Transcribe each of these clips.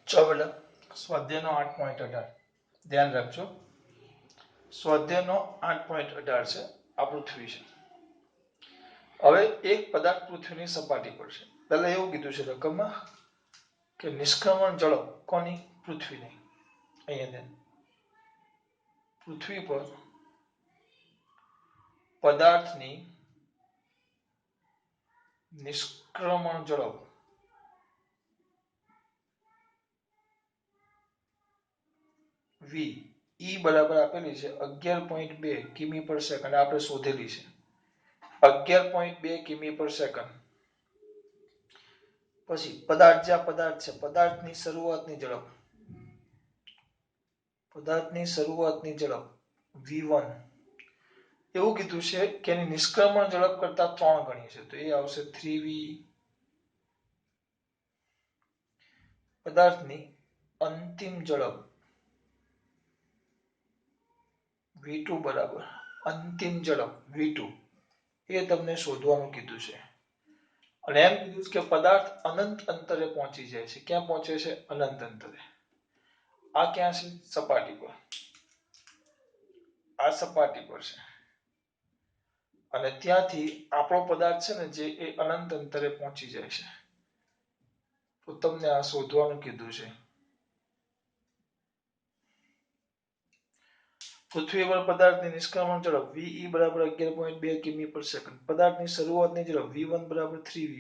ચાલો બેટા સ્વાધ્યાયનો 8.18 ધ્યાન રાખજો. સ્વાધ્યાયનો 8.18 છે આ પૃથ્વી છે. હવે એક પદાર્થ પૃથ્વીની સપાટી પર છે. પહેલા એવું કીધું છે રકમમાં કે નિષ્ક્રમણ ઝડપ કોની? પૃથ્વીની. અહીંયા પૃથ્વી પર પદાર્થની નિષ્ક્રમણ ઝડપ v e બરાબર આપેલી છે 11.2 કિમી પર સેકન્ડ. આપણે શોધેલી છે 11.2 કિમી પર સેકન્ડ. પછી પદાર્થ જ્યાં પદાર્થ છે પદાર્થની શરૂઆતની ઝડપ v1 એવું કીધું છે કે એની નિષ્ક્રમણ ઝડપ કરતા 3 ગણી છે, તો એ આવશે 3v. પદાર્થની અંતિમ ઝડપ v2 બરાબર અંતિમ ઝડપ v2 એ તમને શોધવાનું કીધું છે. અને એમ કીધું છે કે પદાર્થ અનંત અંતરે પહોંચી જાય છે. ક્યાં પહોંચે છે? અનંત અંતરે. આ ક્યાં છે? સપાટી પર. આ સપાટી પર છે અને ત્યાંથી આપણો પદાર્થ છે ને જે એ અનંત અંતરે પહોંચી જાય છે. તો તમને આ શોધવાનું કીધું છે. પૃથ્વી પર પદાર્થની નિષ્ક્રમણ ઝડપ ve બરાબર 11.2 કિમી પર સેકન્ડ. પદાર્થની શરૂઆતની ઝડપ v1 બરાબર 3v.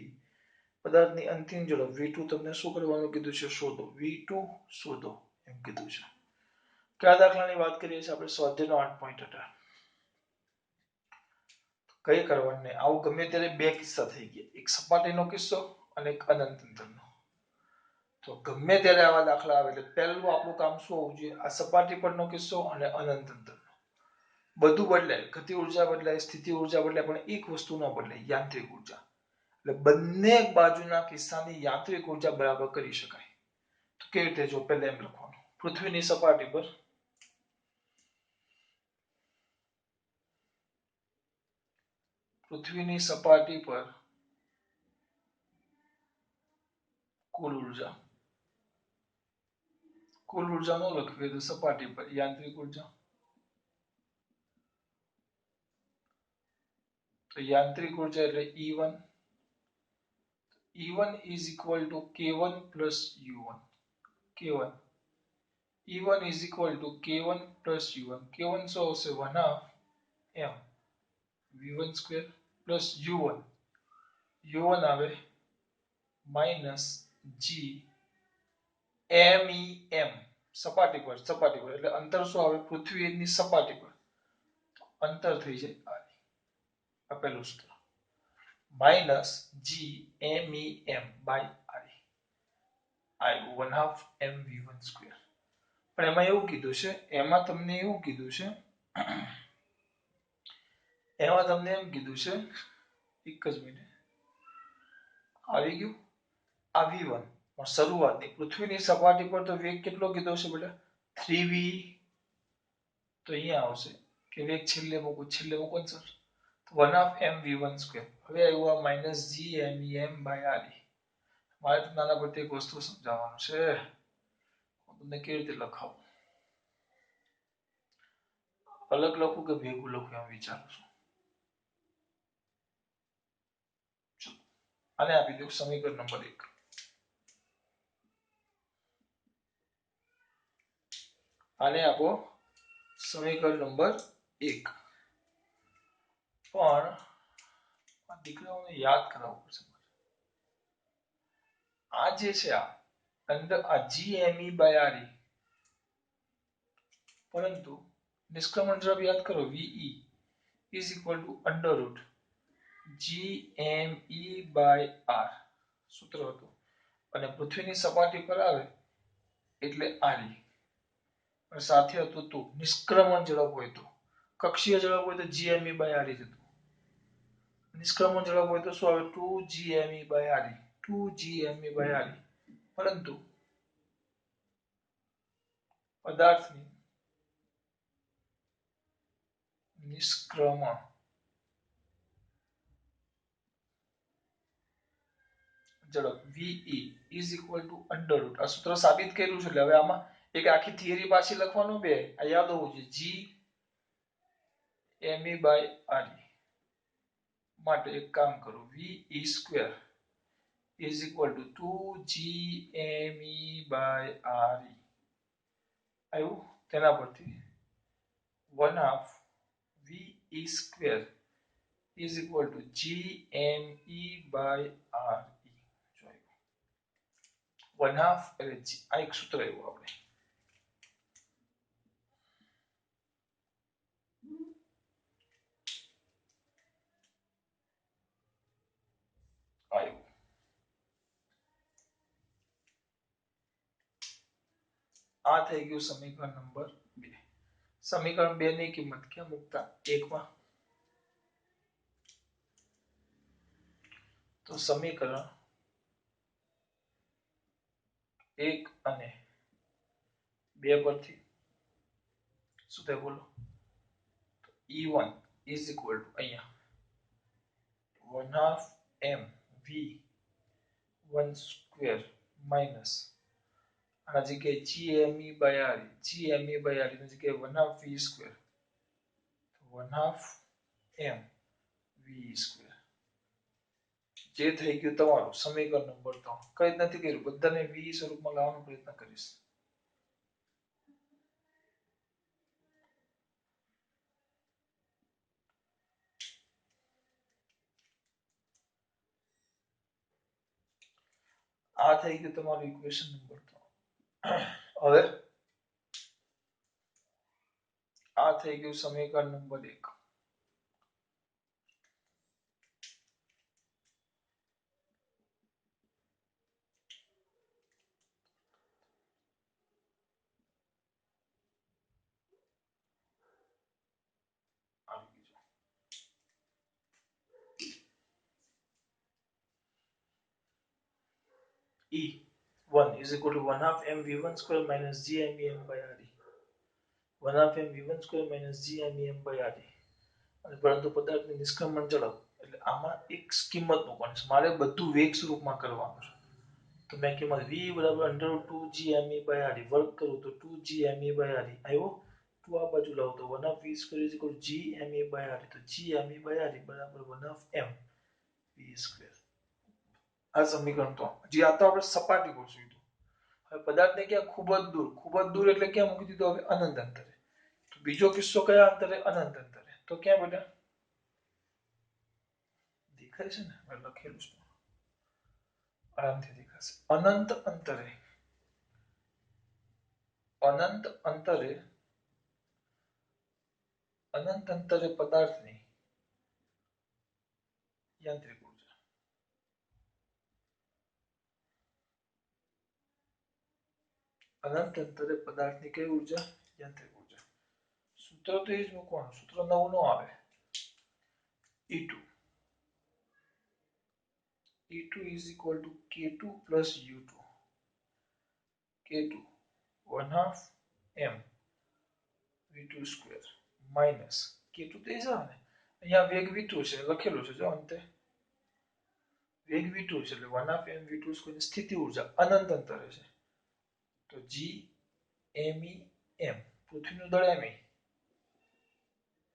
પદાર્થની અંતિમ ઝડપ v2 તમને શું કરવાનું કીધું છે? શોધો. v2 શોધો એમ કીધું છે. કયા દાખલાની વાત કરીએ છીએ આપણે? સ્વાધ્યાયનો 8.18. કઈ કરવાનું નહીં. આવું ગમે ત્યારે બે કિસ્સા થઈ ગયા, એક સપાટીનો કિસ્સો અને એક અનંત અંતરનો. તો ગમે ત્યારે આવા દાખલા આવે એટલે પહેલું આપણું કામ શું હોવું જોઈએ? આ સપાટી પરનો કિસ્સો અને અનંત અંતરનો. બધું બદલાય, ગતિ ઉર્જા બદલાય, સ્થિતિ ઉર્જા બદલાય, પણ એક વસ્તુ ન બદલાય, યાંત્રિક ઉર્જા. એટલે બંને બાજુના કિસ્સાની યાંત્રિક ઉર્જા બરાબર કરી શકાય. તો કેવી રીતે? જો પહેલા એમ લખવાનું, પૃથ્વીની સપાટી પર કુલ ઉર્જા નો લખવી તો સપાટી પર યાંત્રિક ઉર્જા. તો યાંત્રિક ઉર્જા એટલે E1 is equal to K1 plus U1. K1 E1 is equal to K1 plus U1. K1 શું આવશે? 1/2 m V1 square plus U1 આવે minus G MEM. સપાટી પર એટલે અંતર શું આવે? પૃથ્વીની સપાટી પર અંતર થઈ જાય આપેલું સૂત્ર minus G MEM by I 1/2 m V1 square. પણ એમાં એવું કીધું છે, એમ કીધું છે એક જ મિનિટ આવી ગયું. આ V1 શરૂઆતની પૃથ્વીની સપાટી પર તો વેગ કેટલો કીધો છે બેટા? 3v. તો અહીંયા આવશે કે વેગ છેલ્લે મૂકો સર 1/2 m V1 square. હવે આવ્યું minus G MEM by RE. મારે તો નાના પરથી એક વસ્તુ સમજાવવાનું છે, હું તમને કેવી રીતે લખાવું, અલગ લખું કે ભેગું લખું એમ વિચારું છું. આને આપી દઉં સમીકરણ નંબર 1. આને આપો સમીકરણ નંબર 1. પણ દીકરાઓને યાદ કરાવવું પડશે. આ જે છે આ GME by RE, પરંતુ નિષ્ક્રમણ ઝડપ યાદ કરો VE is equal to under root GME by R સૂત્ર હતું. અને પૃથ્વીની સપાટી પર આવે એટલે RE. સાથે હતું તું નિષ્ક્રમણ ઝડપ હોય તો, કક્ષીય ઝડપ હોય તો GME by RE જ હતું. નિષ્ક્રમણ ઝડપ હોય તો શું આવે? 2 GME by RE. 2 GME by RE. પરંતુ પદાર્થની નિષ્ક્રમણ ઝડપ VE is equal two under route. આ સૂત્ર સાબિત કર્યું છે એટલે હવે આમાં એક આખી થિયરી પાછી લખવાનું બે આ યાદ હોવું જોઈએ. G me બાય RE માટે એક કામ કરો VE square is equal to 2GME by RE આવ્યું. તેના પરથી 1/2 VE square is equal to GME by RE. 1/2 એટલે આ એક સૂત્ર આવ્યું આપણે આવ્યું. આ થઈ ગયું સમીકરણ નંબર 2. સમીકરણ 2 ની કિંમત ક્યાં મૂકતા 1 માં. તો સમીકરણ 1 અને 2 પરથી શું થાય બોલો. E1 is equal to અહીંયા 1/2 MV1 સ્ક્વેર માઇનસ આના જગ્યાએ GME by RE GME by RE ની જગ્યાએ 1/2 V સ્ક્વેર 1/2 MV સ્ક્વેર જે થઈ ગયું તમારું સમીકરણ નંબર 3. કઈ નથી કર્યું બધાને V સ્વરૂપમાં લાવવાનો પ્રયત્ન કરીશ. આ થઈ ગયું તમારું ઇક્વેશન નંબર 3. હવે આ થઈ ગયું સમીકરણ number 1. E1 is equal to 1/2 MV1 square minus GMEM by RE 1/2 MV1 square minus GMEM by RE. અને પરંતુ પદાર્થની નિષ્ક્રમણ ઝડપ એટલે આમાં એક કિંમત મૂકવાની છે. મારે બધું વેગ સ્વરૂપમાં કરવાનું છે. તો મેં કિંમત V બરાબર √2 GME by RE વર્ગ કરું તો 2 GME by RE આવ્યો. 2 આ બાજુ લાવો તો 1/2 V square is equal to GME by RE તો GME by RE બરાબર 1/2 M V square. આ સમીકરણ તો જે આ તો આપણે સપાટી પર શોધ્યું. હવે પદાર્થને ક્યાં ખૂબ જ દૂર એટલે ક્યાં મૂકી દીધો હવે અનંત અંતરે. તો બીજો કિસ્સો કયા અંતરે અનંત અંતરે તો ક્યાં બેટા દેખાય છે ને મેં લખેલું છે આરામથી દેખાશે. અનંત અંતરે પદાર્થની યાંત્રિક ઉર્જા અનંત અંતરે પદાર્થની કઈ ઉર્જા યાંત્રિક ઉર્જા. સૂત્ર તો એ જ મૂકવાનું. સૂત્ર નવું ન આવે. E2 is equal to K2 plus U2 K2 1/2 M V2 square minus K2 તો એ જ આવે ને અહીંયા વેગ V2 છે લખેલું છે જો અંતે વેગ V2 છે એટલે 1/2 M V2 square ની સ્થિતિ ઉર્જા અનંત અંતરે છે તો G ME M પૃથ્વીનું દળ ME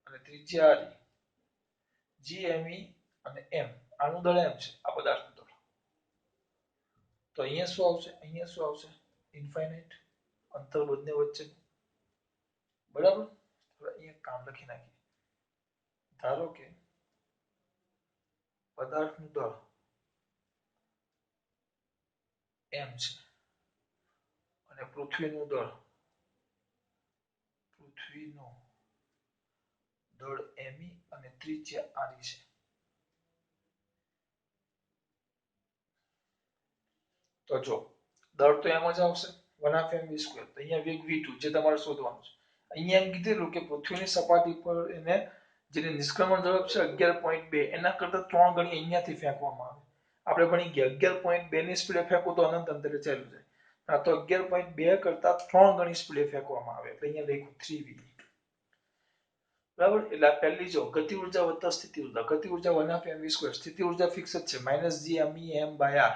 અને ત્રિજ્યા RE GME અને M આનું દળ M છે આ પદાર્થનું દળ. તો અહીંયા શું આવશે ઇન્ફાઇનાઇટ અંતર બંને વચ્ચેનું બરાબર. હવે અહીંયા કામ લખી નાખીએ. ધારો કે પદાર્થનું દળ M છે અને પૃથ્વીનું દળ ME અને ત્રિજ્યા RE છે. તો જો દળ તો એમ જ આવશે 1/2 mv સ્ક્વેર. તો અહીંયા વેગ v2 જે તમારે શોધવાનું છે. અહીંયા એમ કીધેલું કે પૃથ્વીની સપાટી પર એને જેની નિષ્ક્રમણ ઝડપ છે 11.2 એના કરતા 3 ગણી અહીંયાથી ફેંકવામાં આવે. આપણે ભણી ગયા 11.2 ની સ્પીડે ફેંકો તો અનંત અંતરે ચાલ્યું જાય. આ તો 11.2 કરતા 3 ગણી સ્પીડે ફેંકવામાં આવે એટલે અહીંયા લખ્યું 3v. બરાબર. એટલે આ પહેલી જો ગતિ ઉર્જા વત્તા સ્થિતિ ઉર્જા. ગતિ ઉર્જા 1/2 mv સ્ક્વેર. સ્થિતિ ઉર્જા ફિક્સ જ છે -gmem by r.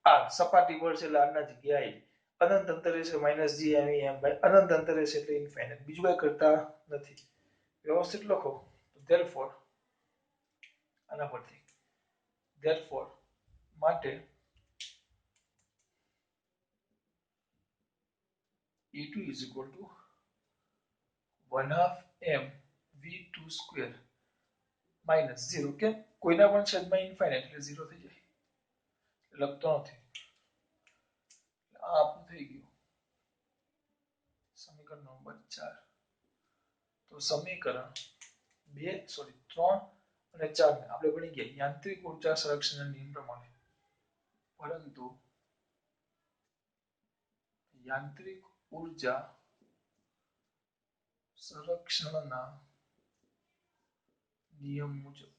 આ સપાટી પર છે એટલે આના જગ્યાએ અનંત અંતરે છે minus G M M by અનંત અંતરે છે એટલે ઇન્ફાઇનાઇટ, બીજું કઈ કરતા નથી. વ્યવસ્થિત લખો. ધેરફોર આના પરથી ધેરફોર માટે E2 is equal to 1/2 m v2 square minus 0. કેમ? કોઈના પણ છેદમાં ઇન્ફાઇનાઇટ એટલે 0 થઈ જાય. લખતો નથી. આ આપણું થઈ ગયું સમીકરણ નંબર 4. તો સમીકરણ 2 સોરી 3 અને 4 ને આપણે ભણી ગયા યાંત્રિક ઊર્જા સંરક્ષણના નિયમ પ્રમાણે, પરંતુ યાંત્રિક ઊર્જા સંરક્ષણના નિયમ મુજબ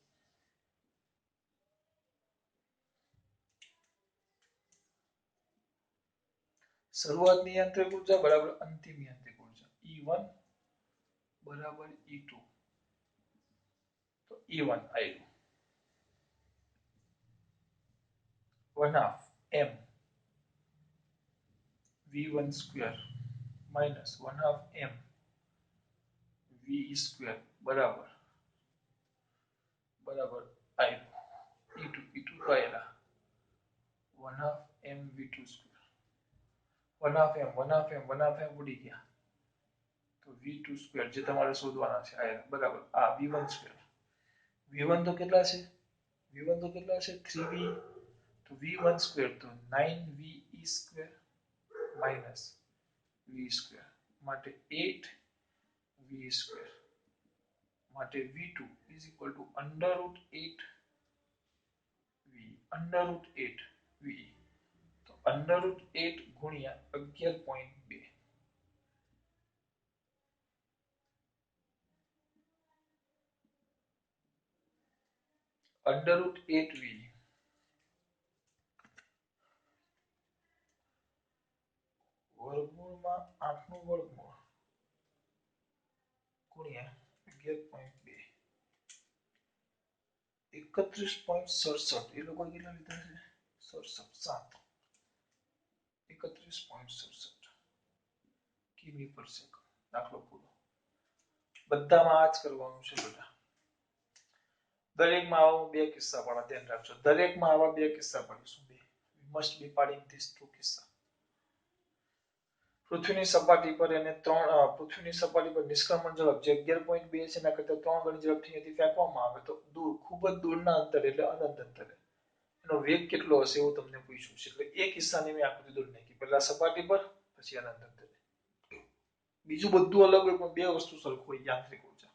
શરૂઆતની યાંત્રિક ઊર્જા બરાબર અંતિમ યાંત્રિક ઊર્જા E1 બરાબર E2. તો E1 આવ્યું 1/2 m v1 square minus 1/2 m v square બરાબર આવ્યું E2 તો આયેલા 1/2 m v2 square 1/2 m ઉડી ગયા તો v2 square જે તમારે શોધવાના છે આયેલા બરાબર આ v1 square v1 તો કેટલા છે 3v તો v1 square તો 9ve square minus v square માટે 8v square માટે v2 is equal to under root 8v તો under root 8 ગુણ્યા 11.2 under root 8v વર્ગમૂળમાં 8 નું વર્ગમૂળ ગુણ્યા 11.2 31.67 એ લોકો કેટલા લીધા છે 67 31.67 કિમી પર સેકન્ડ. દાખલો પૂરો. બધામાં આ જ કરવાનું છે બેટા. દરેકમાં આવા બે કિસ્સા પાડવા ધ્યાન રાખજો. દરેકમાં આવા બે કિસ્સા પાડીશું. બે મસ્ટ બી પાડીંગ ધીસ ટુ કિસ્સા. પૃથ્વીની સપાટી પર એને પૃથ્વીની સપાટી પર નિષ્ક્રમણ ઝડપ જે 11.2 છે એના કરતા 3 ગણી ઝડપથી અહીંથી ફેંકવામાં આવે તો દૂર ખૂબ જ દૂરના અંતરે એટલે અનંત અંતરે એનો વેગ કેટલો હશે એવું તમને પૂછ્યું છે. એટલે એ કિસ્સાની મેં આકૃતિ દોરી નાખી. પહેલા સપાટી પર પછી અનંત અંતરે. બીજું બધું અલગ હોય પણ બે વસ્તુ સરખું હોય યાંત્રિક ઊર્જા.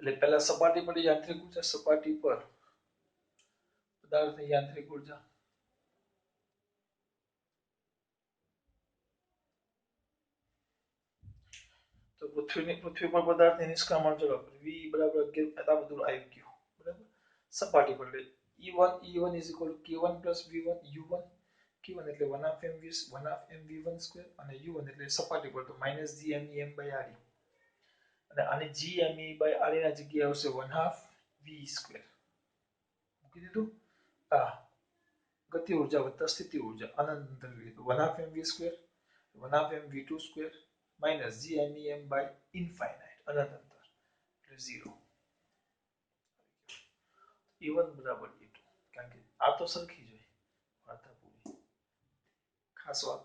એટલે પહેલા સપાટી પર યાંત્રિક ઊર્જા સપાટી પર પદાર્થની યાંત્રિક ઊર્જા તો પૃથ્વી પર પદાર્થની નિષ્ક્રમણ ઝડપ v બરાબર 11 આ બધું આવી ગયું બરાબર. સપાટી પર એટલે E1 is equal to k1 plus v1 u1 k1 એટલે 1/2 m v1 square અને u1 એટલે સપાટી પર તો minus gme m by re અને આની gme by re ના જગ્યાએ આવશે 1/2 v square મૂકી દીધું. આ ગતિ ઊર્જા વત્તા સ્થિતિ ઊર્જા અનંત અંતર લીધું 1/2 m v square 1/2 m v2 square minus gmem by infinite અનંત અંતર એટલે 0. E1 બરાબર E2 કારણ કે આ તો સરખી જ હોય વાર્તા પૂરી. ખાસ વાત